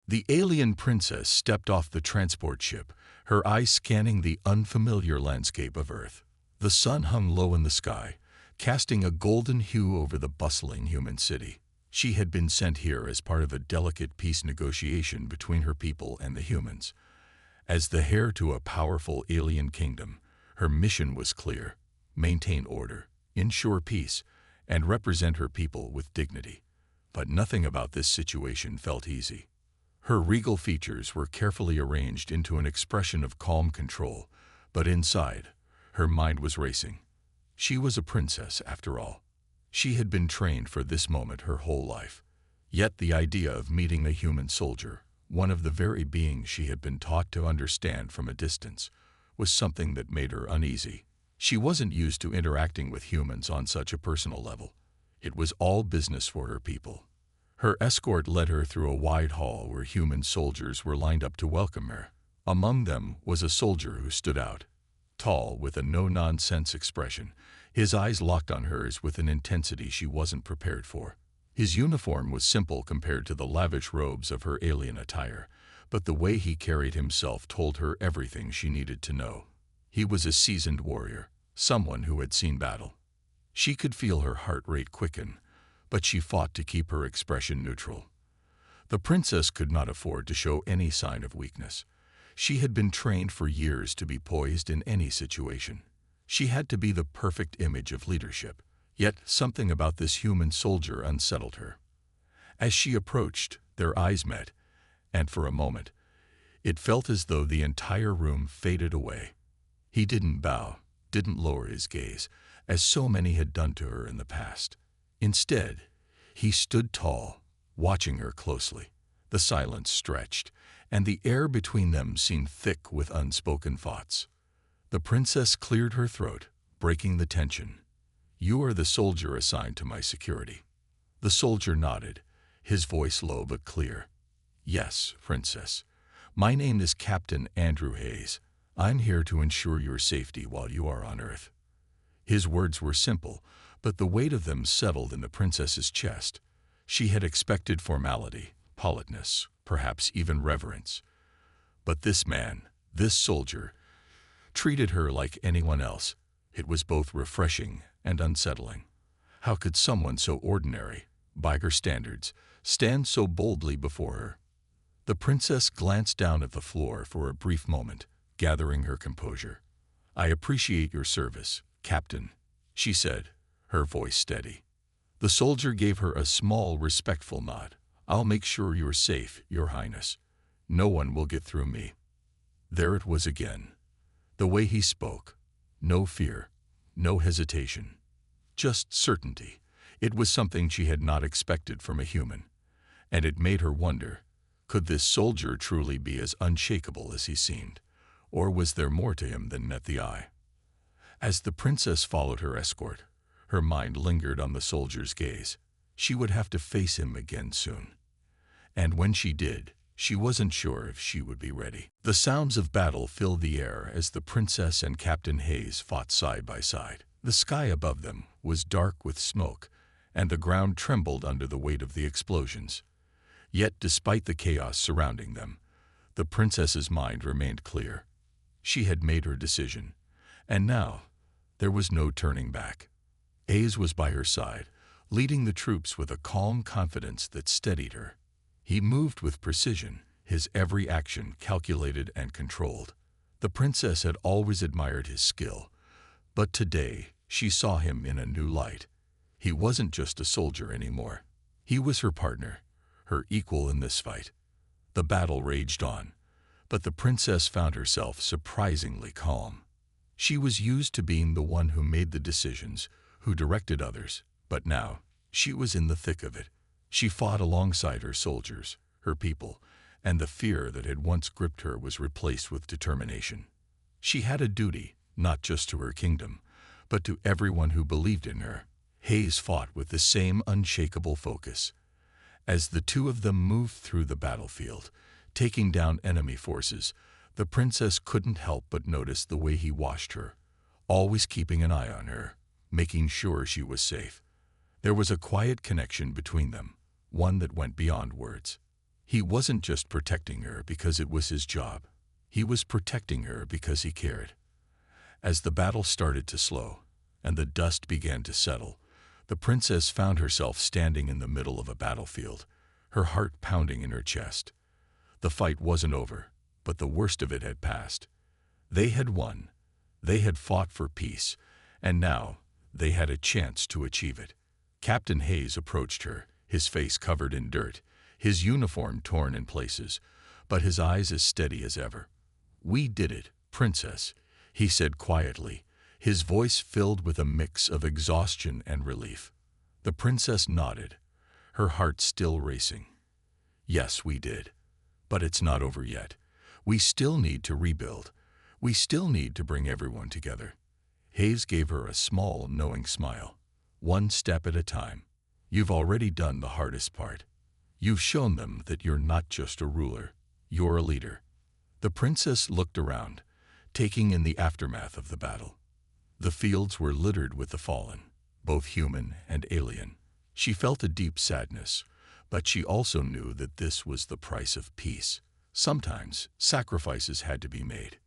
The alien princess stepped off the transport ship, her eyes scanning the unfamiliar landscape of Earth. The sun hung low in the sky, casting a golden hue over the bustling human city. She had been sent here as part of a delicate peace negotiation between her people and the humans. As the heir to a powerful alien kingdom, her mission was clear: maintain order, ensure peace, and represent her people with dignity. But nothing about this situation felt easy. Her regal features were carefully arranged into an expression of calm control, but inside, her mind was racing. She was a princess, after all. She had been trained for this moment her whole life. Yet the idea of meeting a human soldier, one of the very beings she had been taught to understand from a distance, was something that made her uneasy. She wasn't used to interacting with humans on such a personal level. It was all business for her people. Her escort led her through a wide hall where human soldiers were lined up to welcome her. Among them was a soldier who stood out. Tall, with a no-nonsense expression, his eyes locked on hers with an intensity she wasn't prepared for. His uniform was simple compared to the lavish robes of her alien attire, but the way he carried himself told her everything she needed to know. He was a seasoned warrior, someone who had seen battle. She could feel her heart rate quicken, but she fought to keep her expression neutral. The princess could not afford to show any sign of weakness. She had been trained for years to be poised in any situation. She had to be the perfect image of leadership, yet something about this human soldier unsettled her. As she approached, their eyes met, and for a moment, it felt as though the entire room faded away. He didn't bow, didn't lower his gaze, as so many had done to her in the past. Instead, he stood tall, watching her closely. The silence stretched, and the air between them seemed thick with unspoken thoughts. The princess cleared her throat, breaking the tension. "You are the soldier assigned to my security." The soldier nodded, his voice low but clear. "Yes, princess. My name is Captain Andrew Hayes. I'm here to ensure your safety while you are on Earth." His words were simple, but the weight of them settled in the princess's chest. She had expected formality, politeness, perhaps even reverence. But this man, this soldier, treated her like anyone else. It was both refreshing and unsettling. How could someone so ordinary, by her standards, stand so boldly before her? The princess glanced down at the floor for a brief moment, gathering her composure. "I appreciate your service, Captain," she said, her voice steady. The soldier gave her a small, respectful nod. "I'll make sure you're safe, Your Highness. No one will get through me." There it was again. The way he spoke. No fear, no hesitation. Just certainty. It was something she had not expected from a human. And it made her wonder, could this soldier truly be as unshakable as he seemed? Or was there more to him than met the eye? As the princess followed her escort, her mind lingered on the soldier's gaze. She would have to face him again soon. And when she did, she wasn't sure if she would be ready. The sounds of battle filled the air as the princess and Captain Hayes fought side by side. The sky above them was dark with smoke, and the ground trembled under the weight of the explosions. Yet, despite the chaos surrounding them, the princess's mind remained clear. She had made her decision, and now there was no turning back. Hayes was by her side, leading the troops with a calm confidence that steadied her. He moved with precision, his every action calculated and controlled. The princess had always admired his skill, but today she saw him in a new light. He wasn't just a soldier anymore. He was her partner, her equal in this fight. The battle raged on, but the princess found herself surprisingly calm. She was used to being the one who made the decisions, who directed others, but now she was in the thick of it. She fought alongside her soldiers, her people, and the fear that had once gripped her was replaced with determination. She had a duty, not just to her kingdom, but to everyone who believed in her. Hayes fought with the same unshakable focus. As the two of them moved through the battlefield, taking down enemy forces, the princess couldn't help but notice the way he watched her, always keeping an eye on her, making sure she was safe. There was a quiet connection between them, one that went beyond words. He wasn't just protecting her because it was his job. He was protecting her because he cared. As the battle started to slow, and the dust began to settle, the princess found herself standing in the middle of a battlefield, her heart pounding in her chest. The fight wasn't over, but the worst of it had passed. They had won. They had fought for peace, and now they had a chance to achieve it. Captain Hayes approached her, his face covered in dirt, his uniform torn in places, but his eyes as steady as ever. "We did it, Princess," he said quietly, his voice filled with a mix of exhaustion and relief. The princess nodded, her heart still racing. "Yes, we did. But it's not over yet. We still need to rebuild. We still need to bring everyone together." Hayes gave her a small, knowing smile. "One step at a time. You've already done the hardest part. You've shown them that you're not just a ruler, you're a leader." The princess looked around, taking in the aftermath of the battle. The fields were littered with the fallen, both human and alien. She felt a deep sadness, but she also knew that this was the price of peace. Sometimes sacrifices had to be made.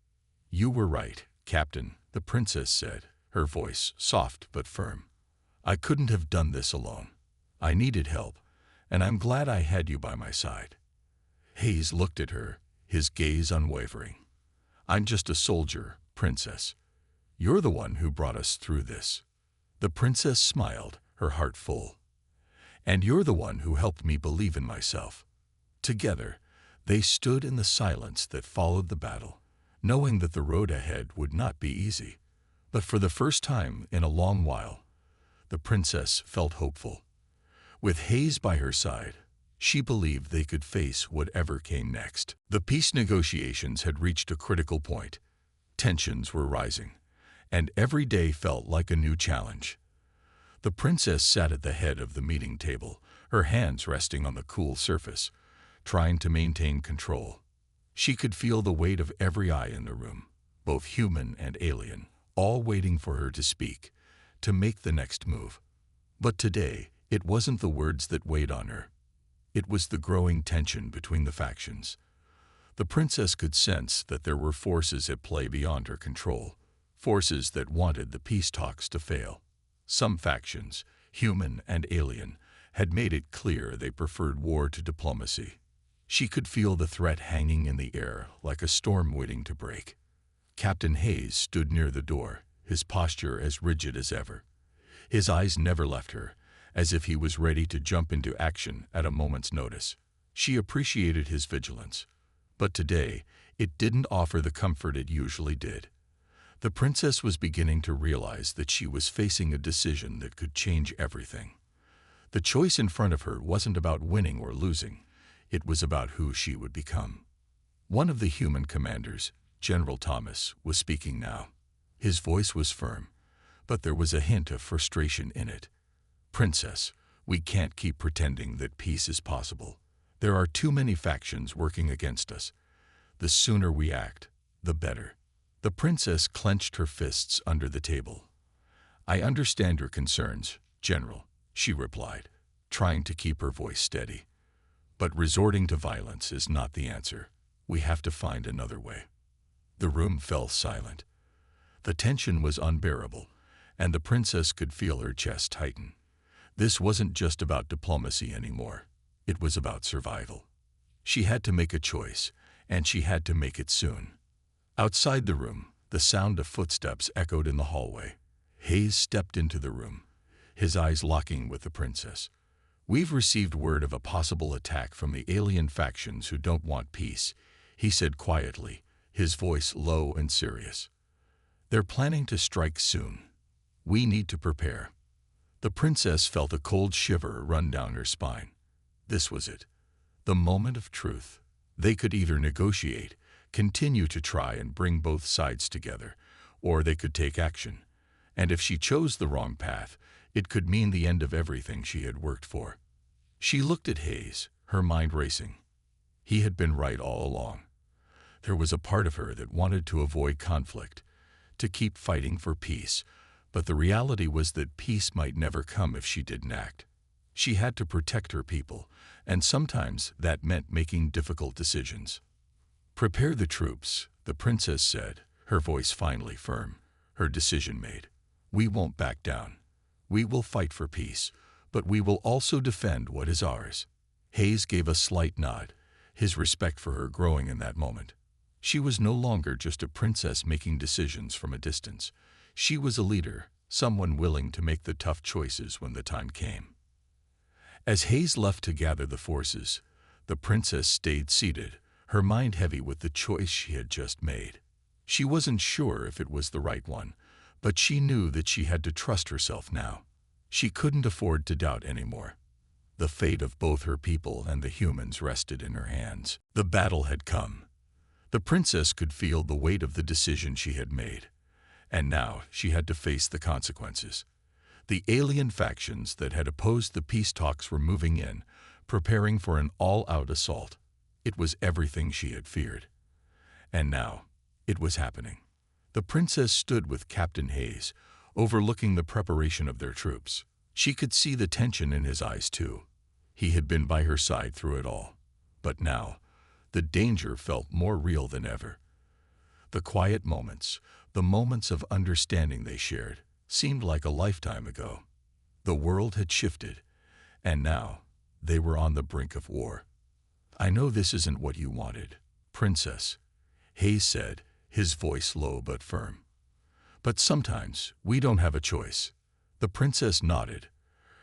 "You were right, Captain," the princess said, her voice soft but firm. "I couldn't have done this alone. I needed help, and I'm glad I had you by my side." Hayes looked at her, his gaze unwavering. "I'm just a soldier, Princess. You're the one who brought us through this." The princess smiled, her heart full. "And you're the one who helped me believe in myself." Together, they stood in the silence that followed the battle, knowing that the road ahead would not be easy. But for the first time in a long while, the princess felt hopeful. With Hayes by her side, she believed they could face whatever came next. The peace negotiations had reached a critical point. Tensions were rising, and every day felt like a new challenge. The princess sat at the head of the meeting table, her hands resting on the cool surface, trying to maintain control. She could feel the weight of every eye in the room, both human and alien, all waiting for her to speak, to make the next move. But today, it wasn't the words that weighed on her. It was the growing tension between the factions. The princess could sense that there were forces at play beyond her control, forces that wanted the peace talks to fail. Some factions, human and alien, had made it clear they preferred war to diplomacy. She could feel the threat hanging in the air like a storm waiting to break. Captain Hayes stood near the door, his posture as rigid as ever. His eyes never left her, as if he was ready to jump into action at a moment's notice. She appreciated his vigilance, but today it didn't offer the comfort it usually did. The princess was beginning to realize that she was facing a decision that could change everything. The choice in front of her wasn't about winning or losing. It was about who she would become. One of the human commanders, General Thomas, was speaking now. His voice was firm, but there was a hint of frustration in it. "Princess, we can't keep pretending that peace is possible. There are too many factions working against us. The sooner we act, the better." The princess clenched her fists under the table. "I understand your concerns, General," she replied, trying to keep her voice steady. "But resorting to violence is not the answer. We have to find another way." The room fell silent. The tension was unbearable, and the princess could feel her chest tighten. This wasn't just about diplomacy anymore. It was about survival. She had to make a choice, and she had to make it soon. Outside the room, the sound of footsteps echoed in the hallway. Hayes stepped into the room, his eyes locking with the princess. "We've received word of a possible attack from the alien factions who don't want peace," he said quietly, his voice low and serious. "They're planning to strike soon. We need to prepare." The princess felt a cold shiver run down her spine. This was it, the moment of truth. They could either negotiate, continue to try and bring both sides together, or they could take action. And if she chose the wrong path, it could mean the end of everything she had worked for. She looked at Hayes, her mind racing. He had been right all along. There was a part of her that wanted to avoid conflict, to keep fighting for peace, but the reality was that peace might never come if she didn't act. She had to protect her people, and sometimes that meant making difficult decisions. "Prepare the troops," the princess said, her voice finally firm, her decision made. "We won't back down. We will fight for peace, but we will also defend what is ours." Hayes gave a slight nod, his respect for her growing in that moment. She was no longer just a princess making decisions from a distance. She was a leader, someone willing to make the tough choices when the time came. As Hayes left to gather the forces, the princess stayed seated, her mind heavy with the choice she had just made. She wasn't sure if it was the right one, but she knew that she had to trust herself now. She couldn't afford to doubt anymore. The fate of both her people and the humans rested in her hands. The battle had come. The princess could feel the weight of the decision she had made, and now she had to face the consequences. The alien factions that had opposed the peace talks were moving in, preparing for an all-out assault. It was everything she had feared. And now, it was happening. The princess stood with Captain Hayes, overlooking the preparation of their troops. She could see the tension in his eyes, too. He had been by her side through it all. But now, the danger felt more real than ever. The quiet moments, the moments of understanding they shared, seemed like a lifetime ago. The world had shifted, and now they were on the brink of war. "I know this isn't what you wanted, Princess," Hayes said, his voice low but firm. "But sometimes we don't have a choice." The princess nodded,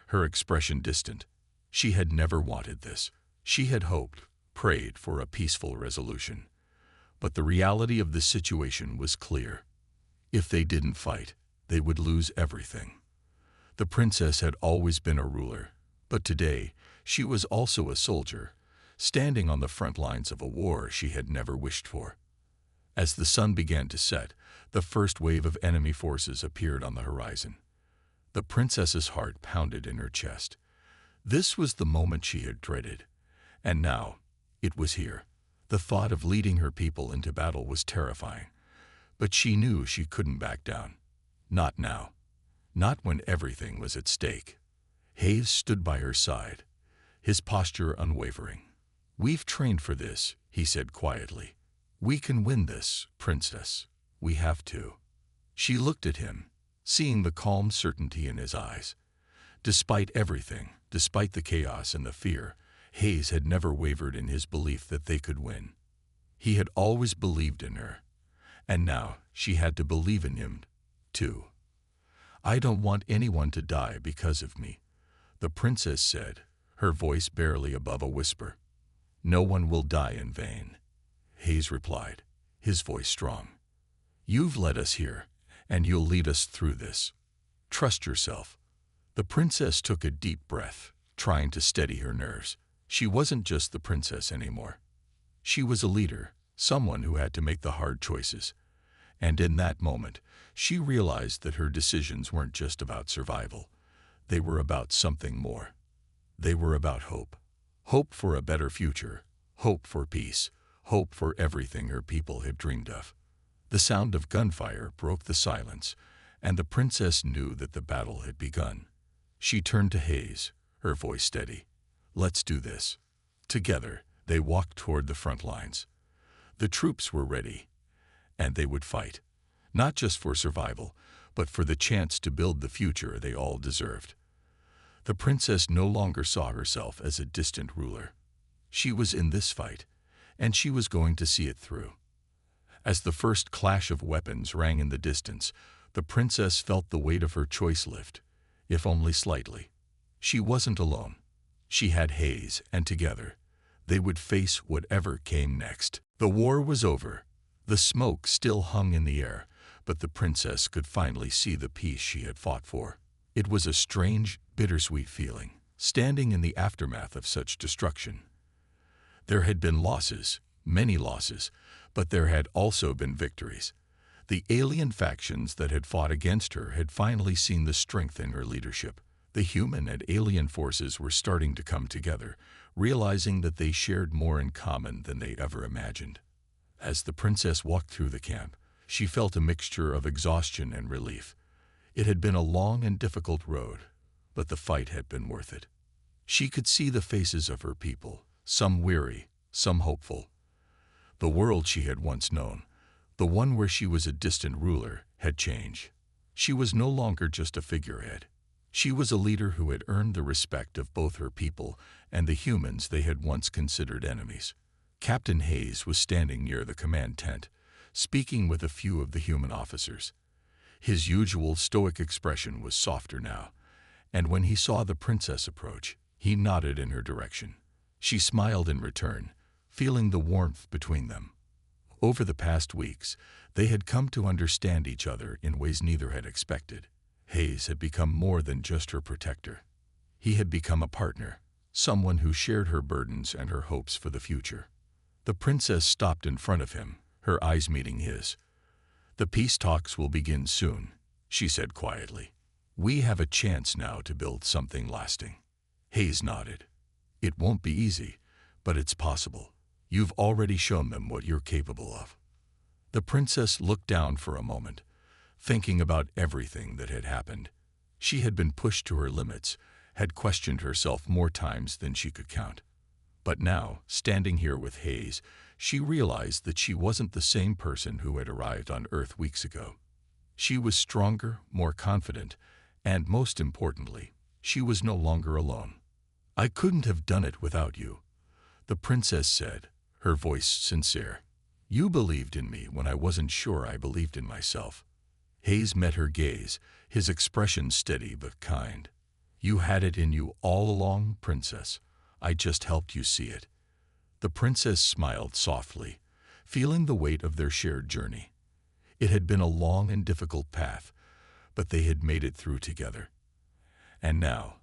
her expression distant. She had never wanted this. She had hoped, prayed for a peaceful resolution. But the reality of the situation was clear. If they didn't fight, they would lose everything. The princess had always been a ruler, but today she was also a soldier, standing on the front lines of a war she had never wished for. As the sun began to set, the first wave of enemy forces appeared on the horizon. The princess's heart pounded in her chest. This was the moment she had dreaded, and now it was here. The thought of leading her people into battle was terrifying, but she knew she couldn't back down. Not now. Not when everything was at stake. Hayes stood by her side, his posture unwavering. "We've trained for this," he said quietly. "We can win this, princess. We have to." She looked at him, seeing the calm certainty in his eyes. Despite everything, despite the chaos and the fear, Hayes had never wavered in his belief that they could win. He had always believed in her, and now she had to believe in him, too. "I don't want anyone to die because of me," the princess said, her voice barely above a whisper. "No one will die in vain," Hayes replied, his voice strong. "You've led us here, and you'll lead us through this. Trust yourself." The princess took a deep breath, trying to steady her nerves. She wasn't just the princess anymore. She was a leader, someone who had to make the hard choices. And in that moment, she realized that her decisions weren't just about survival. They were about something more. They were about hope. Hope for a better future. Hope for peace. Hope for everything her people had dreamed of. The sound of gunfire broke the silence, and the princess knew that the battle had begun. She turned to Hayes, her voice steady. "Let's do this." Together, they walked toward the front lines. The troops were ready, and they would fight, not just for survival, but for the chance to build the future they all deserved. The princess no longer saw herself as a distant ruler. She was in this fight, and she was going to see it through. As the first clash of weapons rang in the distance, the princess felt the weight of her choice lift, if only slightly. She wasn't alone. She had Hayes, and together, they would face whatever came next. The war was over. The smoke still hung in the air, but the princess could finally see the peace she had fought for. It was a strange, bittersweet feeling, standing in the aftermath of such destruction. There had been losses, many losses, but there had also been victories. The alien factions that had fought against her had finally seen the strength in her leadership. The human and alien forces were starting to come together, realizing that they shared more in common than they ever imagined. As the princess walked through the camp, she felt a mixture of exhaustion and relief. It had been a long and difficult road, but the fight had been worth it. She could see the faces of her people, some weary, some hopeful. The world she had once known, the one where she was a distant ruler, had changed. She was no longer just a figurehead. She was a leader who had earned the respect of both her people and the humans they had once considered enemies. Captain Hayes was standing near the command tent, speaking with a few of the human officers. His usual stoic expression was softer now, and when he saw the princess approach, he nodded in her direction. She smiled in return, feeling the warmth between them. Over the past weeks, they had come to understand each other in ways neither had expected. Hayes had become more than just her protector. He had become a partner, someone who shared her burdens and her hopes for the future. The princess stopped in front of him, her eyes meeting his. "The peace talks will begin soon," she said quietly. "We have a chance now to build something lasting." Hayes nodded. "It won't be easy, but it's possible. You've already shown them what you're capable of." The princess looked down for a moment, thinking about everything that had happened. She had been pushed to her limits, had questioned herself more times than she could count. But now, standing here with Hayes, she realized that she wasn't the same person who had arrived on Earth weeks ago. She was stronger, more confident, and most importantly, she was no longer alone. "I couldn't have done it without you," the princess said, her voice sincere. "You believed in me when I wasn't sure I believed in myself." Hayes met her gaze, his expression steady but kind. "You had it in you all along, princess. I just helped you see it." The princess smiled softly, feeling the weight of their shared journey. It had been a long and difficult path, but they had made it through together. And now,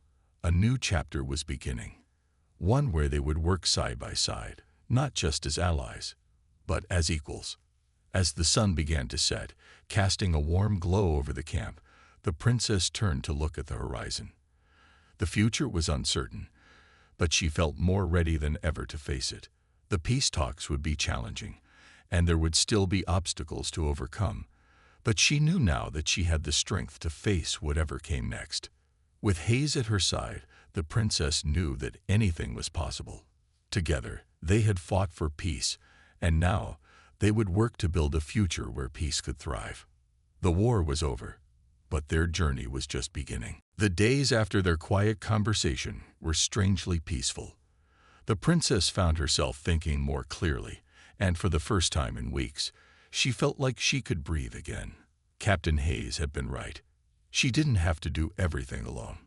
a new chapter was beginning, one where they would work side by side, not just as allies, but as equals. As the sun began to set, casting a warm glow over the camp, the princess turned to look at the horizon. The future was uncertain, but she felt more ready than ever to face it. The peace talks would be challenging, and there would still be obstacles to overcome, but she knew now that she had the strength to face whatever came next. With Hayes at her side, the princess knew that anything was possible. Together, they had fought for peace, and now they would work to build a future where peace could thrive. The war was over, but their journey was just beginning. The days after their quiet conversation were strangely peaceful. The princess found herself thinking more clearly, and for the first time in weeks, she felt like she could breathe again. Captain Hayes had been right. She didn't have to do everything alone.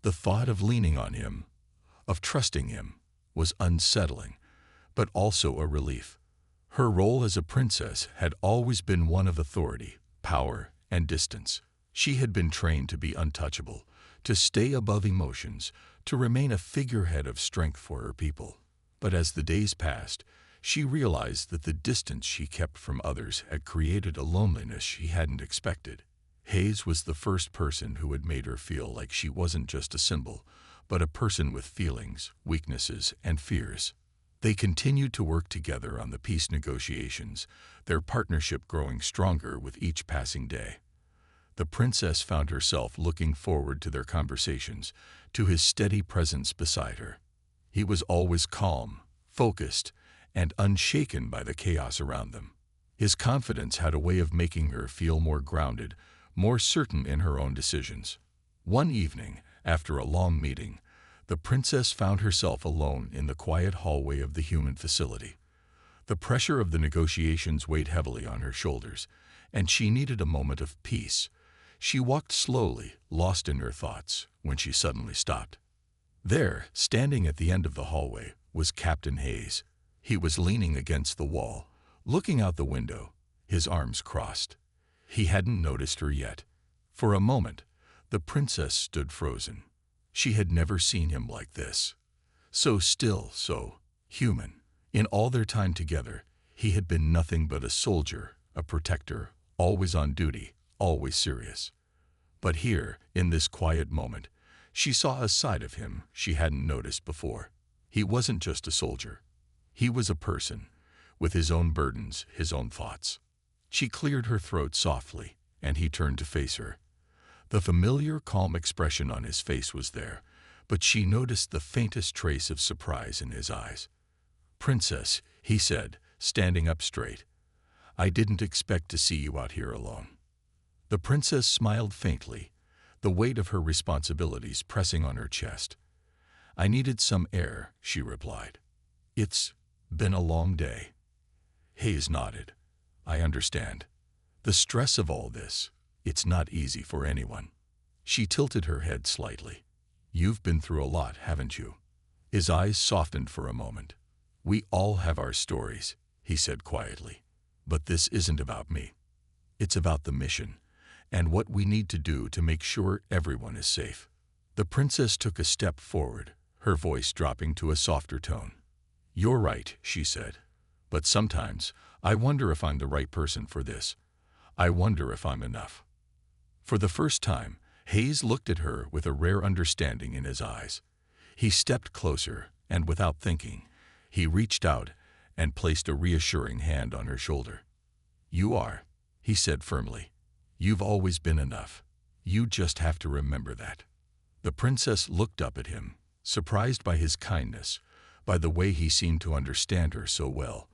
The thought of leaning on him, of trusting him, was unsettling, but also a relief. Her role as a princess had always been one of authority, power, and distance. She had been trained to be untouchable, to stay above emotions, to remain a figurehead of strength for her people. But as the days passed, she realized that the distance she kept from others had created a loneliness she hadn't expected. Hayes was the first person who had made her feel like she wasn't just a symbol, but a person with feelings, weaknesses, and fears. They continued to work together on the peace negotiations, their partnership growing stronger with each passing day. The princess found herself looking forward to their conversations, to his steady presence beside her. He was always calm, focused, and unshaken by the chaos around them. His confidence had a way of making her feel more grounded, more certain in her own decisions. One evening, after a long meeting, the princess found herself alone in the quiet hallway of the human facility. The pressure of the negotiations weighed heavily on her shoulders, and she needed a moment of peace. She walked slowly, lost in her thoughts, when she suddenly stopped. There, standing at the end of the hallway, was Captain Hayes. He was leaning against the wall, looking out the window, his arms crossed. He hadn't noticed her yet. For a moment, the princess stood frozen. She had never seen him like this. So still, so human. In all their time together, he had been nothing but a soldier, a protector, always on duty, always serious. But here, in this quiet moment, she saw a side of him she hadn't noticed before. He wasn't just a soldier. He was a person, with his own burdens, his own thoughts. She cleared her throat softly, and he turned to face her. The familiar, calm expression on his face was there, but she noticed the faintest trace of surprise in his eyes. "Princess," he said, standing up straight, "I didn't expect to see you out here alone." The princess smiled faintly, the weight of her responsibilities pressing on her chest. "I needed some air," she replied. "It's been a long day." Hayes nodded. "I understand. The stress of all this, it's not easy for anyone." She tilted her head slightly. "You've been through a lot, haven't you?" His eyes softened for a moment. "We all have our stories," he said quietly. "But this isn't about me. It's about the mission, and what we need to do to make sure everyone is safe." The princess took a step forward, her voice dropping to a softer tone. "You're right," she said. "But sometimes I wonder if I'm the right person for this. I wonder if I'm enough." For the first time, Hayes looked at her with a rare understanding in his eyes. He stepped closer, and without thinking, he reached out and placed a reassuring hand on her shoulder. "You are," he said firmly. "You've always been enough. You just have to remember that." The princess looked up at him, surprised by his kindness, by the way he seemed to understand her so well.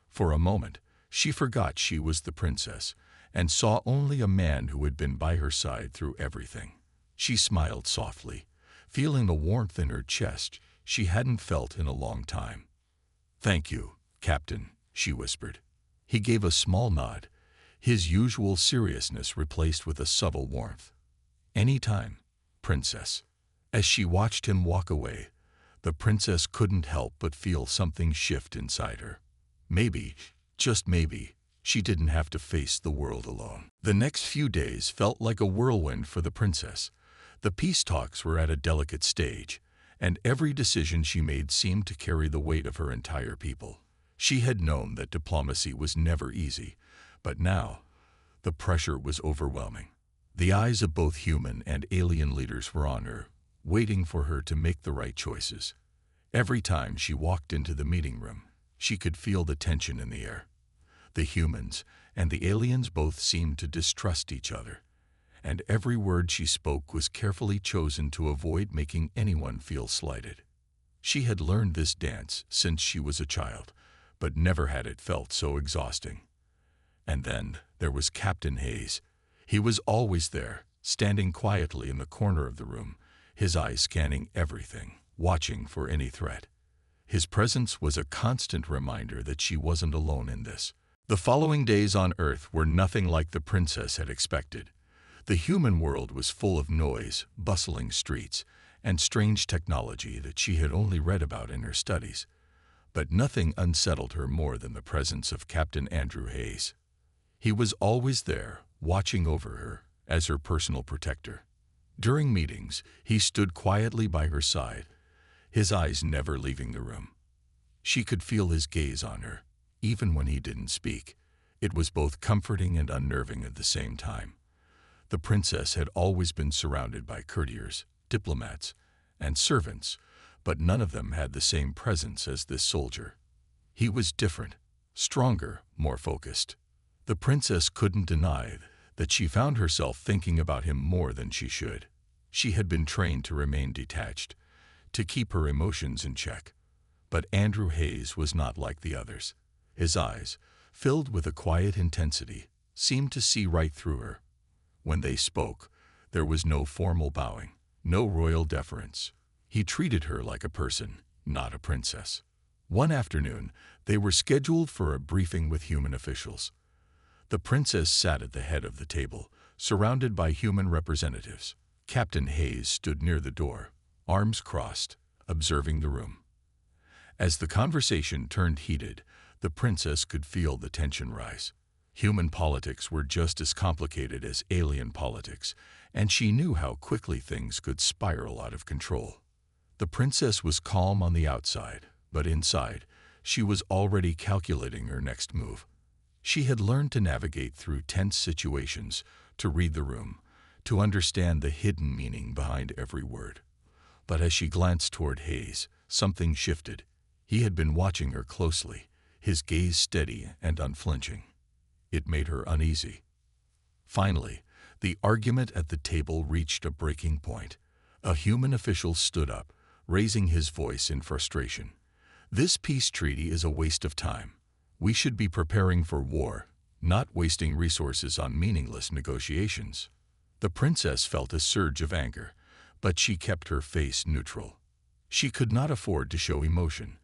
For a moment, she forgot she was the princess and saw only a man who had been by her side through everything. She smiled softly, feeling the warmth in her chest she hadn't felt in a long time. "Thank you, Captain," she whispered. He gave a small nod, his usual seriousness replaced with a subtle warmth. "Any time, Princess." As she watched him walk away, the princess couldn't help but feel something shift inside her. Maybe, just maybe, she didn't have to face the world alone. The next few days felt like a whirlwind for the princess. The peace talks were at a delicate stage, and every decision she made seemed to carry the weight of her entire people. She had known that diplomacy was never easy, but now, the pressure was overwhelming. The eyes of both human and alien leaders were on her, waiting for her to make the right choices. Every time she walked into the meeting room, she could feel the tension in the air. The humans and the aliens both seemed to distrust each other, and every word she spoke was carefully chosen to avoid making anyone feel slighted. She had learned this dance since she was a child, but never had it felt so exhausting. And then there was Captain Hayes. He was always there, standing quietly in the corner of the room, his eyes scanning everything, watching for any threat. His presence was a constant reminder that she wasn't alone in this. The following days on Earth were nothing like the princess had expected. The human world was full of noise, bustling streets, and strange technology that she had only read about in her studies. But nothing unsettled her more than the presence of Captain Andrew Hayes. He was always there, watching over her, as her personal protector. During meetings, he stood quietly by her side, his eyes never leaving the room. She could feel his gaze on her, even when he didn't speak. It was both comforting and unnerving at the same time. The princess had always been surrounded by courtiers, diplomats, and servants, but none of them had the same presence as this soldier. He was different, stronger, more focused. The princess couldn't deny that she found herself thinking about him more than she should. She had been trained to remain detached, to keep her emotions in check. But Andrew Hayes was not like the others. His eyes, filled with a quiet intensity, seemed to see right through her. When they spoke, there was no formal bowing, no royal deference. He treated her like a person, not a princess. One afternoon, they were scheduled for a briefing with human officials. The princess sat at the head of the table, surrounded by human representatives. Captain Hayes stood near the door, arms crossed, observing the room. As the conversation turned heated, the princess could feel the tension rise. Human politics were just as complicated as alien politics, and she knew how quickly things could spiral out of control. The princess was calm on the outside, but inside, she was already calculating her next move. She had learned to navigate through tense situations, to read the room, to understand the hidden meaning behind every word. But as she glanced toward Hayes, something shifted. He had been watching her closely, his gaze steady and unflinching. It made her uneasy. Finally, the argument at the table reached a breaking point. A human official stood up, raising his voice in frustration. "This peace treaty is a waste of time. We should be preparing for war, not wasting resources on meaningless negotiations." The princess felt a surge of anger, but she kept her face neutral. She could not afford to show emotion,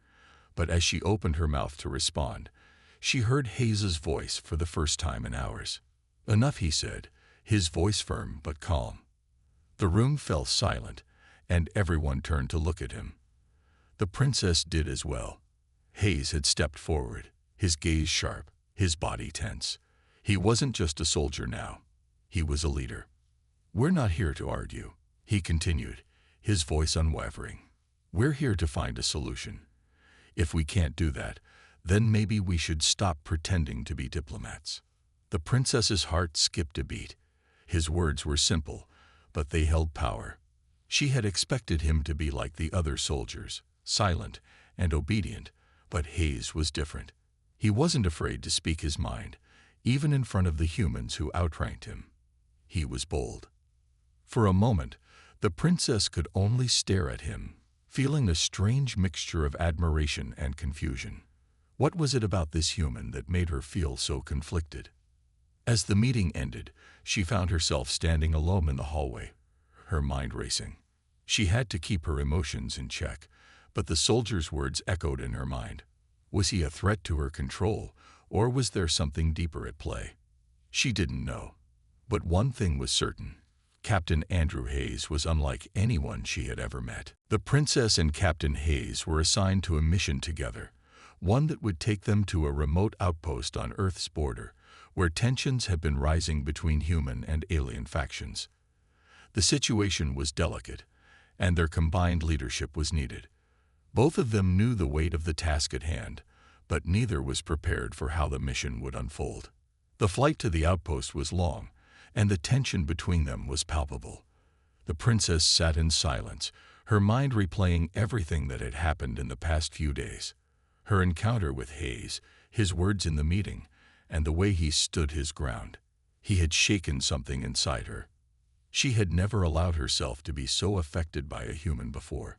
but as she opened her mouth to respond, she heard Hayes's voice for the first time in hours. "Enough," he said, his voice firm but calm. The room fell silent, and everyone turned to look at him. The princess did as well. Hayes had stepped forward, his gaze sharp, his body tense. He wasn't just a soldier now. He was a leader. "We're not here to argue," he continued, his voice unwavering. "We're here to find a solution. If we can't do that, then maybe we should stop pretending to be diplomats." The princess's heart skipped a beat. His words were simple, but they held power. She had expected him to be like the other soldiers, silent and obedient, but Hayes was different. He wasn't afraid to speak his mind, even in front of the humans who outranked him. He was bold. For a moment, the princess could only stare at him, feeling a strange mixture of admiration and confusion. What was it about this human that made her feel so conflicted? As the meeting ended, she found herself standing alone in the hallway, her mind racing. She had to keep her emotions in check, but the soldier's words echoed in her mind. Was he a threat to her control, or was there something deeper at play? She didn't know. But one thing was certain. Captain Andrew Hayes was unlike anyone she had ever met. The princess and Captain Hayes were assigned to a mission together, one that would take them to a remote outpost on Earth's border, where tensions had been rising between human and alien factions. The situation was delicate, and their combined leadership was needed. Both of them knew the weight of the task at hand, but neither was prepared for how the mission would unfold. The flight to the outpost was long, and the tension between them was palpable. The princess sat in silence, her mind replaying everything that had happened in the past few days. Her encounter with Hayes, his words in the meeting, and the way he stood his ground. He had shaken something inside her. She had never allowed herself to be so affected by a human before.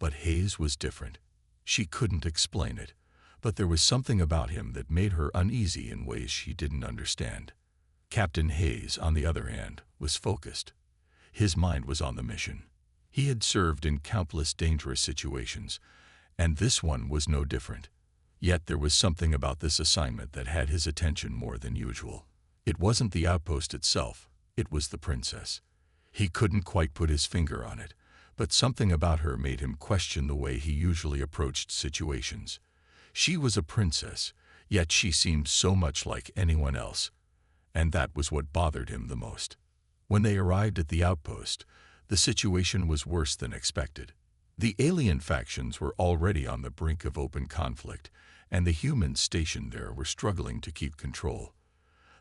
But Hayes was different. She couldn't explain it, but there was something about him that made her uneasy in ways she didn't understand. Captain Hayes, on the other hand, was focused. His mind was on the mission. He had served in countless dangerous situations, and this one was no different. Yet there was something about this assignment that had his attention more than usual. It wasn't the outpost itself, it was the princess. He couldn't quite put his finger on it, but something about her made him question the way he usually approached situations. She was a princess, yet she seemed so much like anyone else, and that was what bothered him the most. When they arrived at the outpost, the situation was worse than expected. The alien factions were already on the brink of open conflict, and the humans stationed there were struggling to keep control.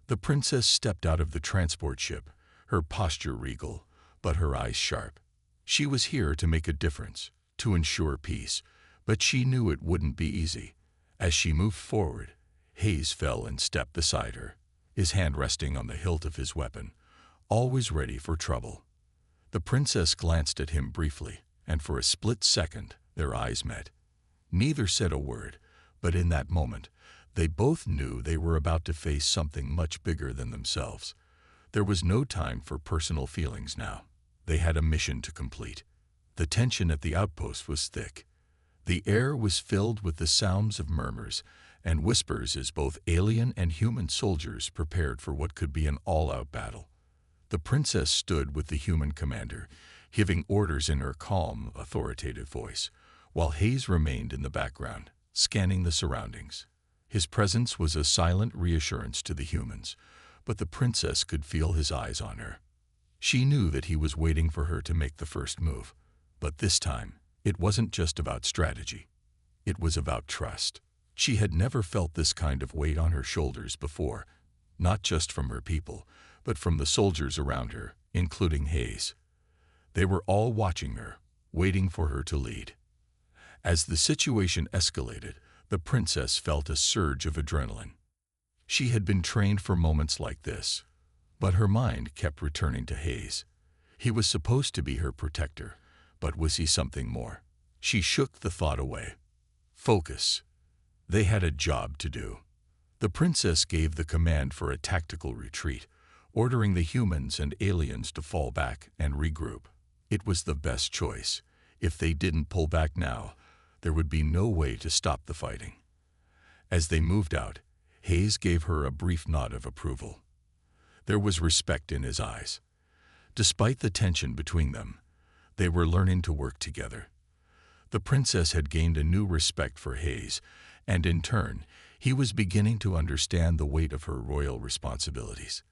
The princess stepped out of the transport ship, her posture regal, but her eyes sharp. She was here to make a difference, to ensure peace, but she knew it wouldn't be easy. As she moved forward, Hayes fell in step beside her, his hand resting on the hilt of his weapon, always ready for trouble. The princess glanced at him briefly, and for a split second their eyes met. Neither said a word, but in that moment, they both knew they were about to face something much bigger than themselves. There was no time for personal feelings now. They had a mission to complete. The tension at the outpost was thick. The air was filled with the sounds of murmurs and whispers as both alien and human soldiers prepared for what could be an all-out battle. The princess stood with the human commander, giving orders in her calm, authoritative voice, while Hayes remained in the background, scanning the surroundings. His presence was a silent reassurance to the humans, but the princess could feel his eyes on her. She knew that he was waiting for her to make the first move, but this time, it wasn't just about strategy. It was about trust. She had never felt this kind of weight on her shoulders before, not just from her people, but from the soldiers around her, including Hayes. They were all watching her, waiting for her to lead. As the situation escalated, the princess felt a surge of adrenaline. She had been trained for moments like this, but her mind kept returning to Hayes. He was supposed to be her protector, but was he something more? She shook the thought away. Focus. They had a job to do. The princess gave the command for a tactical retreat, ordering the humans and aliens to fall back and regroup. It was the best choice. If they didn't pull back now, there would be no way to stop the fighting. As they moved out, Hayes gave her a brief nod of approval. There was respect in his eyes. Despite the tension between them, they were learning to work together. The princess had gained a new respect for Hayes, and in turn, he was beginning to understand the weight of her royal responsibilities.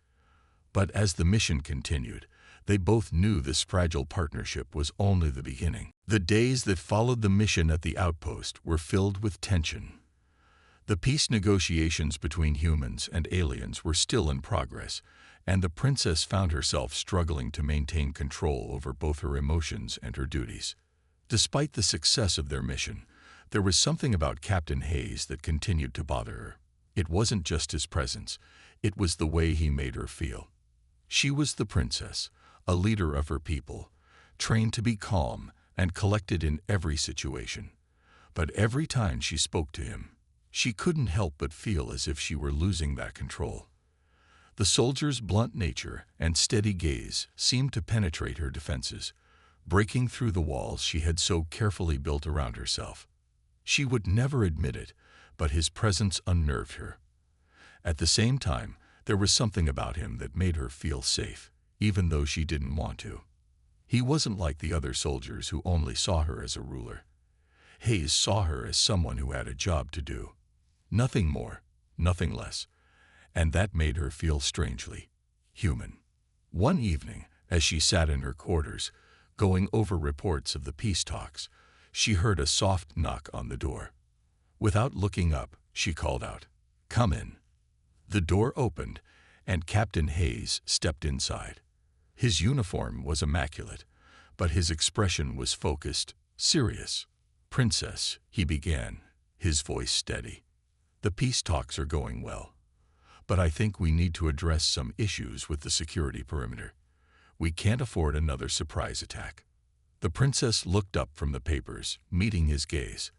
But as the mission continued, they both knew this fragile partnership was only the beginning. The days that followed the mission at the outpost were filled with tension. The peace negotiations between humans and aliens were still in progress, and the princess found herself struggling to maintain control over both her emotions and her duties. Despite the success of their mission, there was something about Captain Hayes that continued to bother her. It wasn't just his presence, it was the way he made her feel. She was the princess, a leader of her people, trained to be calm and collected in every situation. But every time she spoke to him, she couldn't help but feel as if she were losing that control. The soldier's blunt nature and steady gaze seemed to penetrate her defenses, breaking through the walls she had so carefully built around herself. She would never admit it, but his presence unnerved her. At the same time, there was something about him that made her feel safe, even though she didn't want to. He wasn't like the other soldiers who only saw her as a ruler. Hayes saw her as someone who had a job to do. Nothing more, nothing less. And that made her feel strangely human. One evening, as she sat in her quarters, going over reports of the peace talks, she heard a soft knock on the door. Without looking up, she called out, "Come in." The door opened, and Captain Hayes stepped inside. His uniform was immaculate, but his expression was focused, serious. "Princess," he began, his voice steady. "The peace talks are going well. But I think we need to address some issues with the security perimeter. We can't afford another surprise attack." The princess looked up from the papers, meeting his gaze.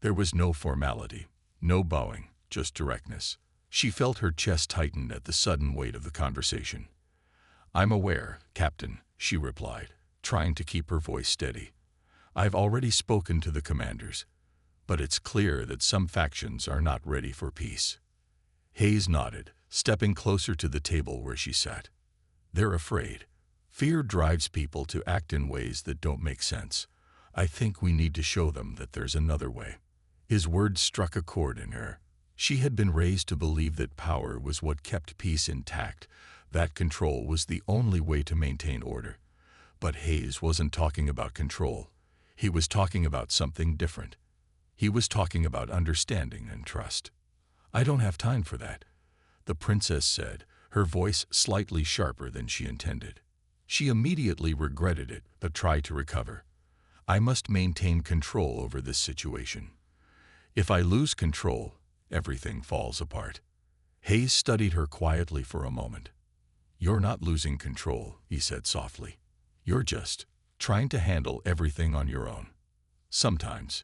There was no formality, no bowing, just directness. She felt her chest tighten at the sudden weight of the conversation. "I'm aware, Captain," she replied, trying to keep her voice steady. "I've already spoken to the commanders, but it's clear that some factions are not ready for peace." Hayes nodded, stepping closer to the table where she sat. "They're afraid. Fear drives people to act in ways that don't make sense. I think we need to show them that there's another way." His words struck a chord in her. She had been raised to believe that power was what kept peace intact, that control was the only way to maintain order. But Hayes wasn't talking about control. He was talking about something different. He was talking about understanding and trust. "I don't have time for that," the princess said, her voice slightly sharper than she intended. She immediately regretted it, but tried to recover. "I must maintain control over this situation. If I lose control, everything falls apart." Hayes studied her quietly for a moment. "You're not losing control," he said softly. "You're just trying to handle everything on your own. Sometimes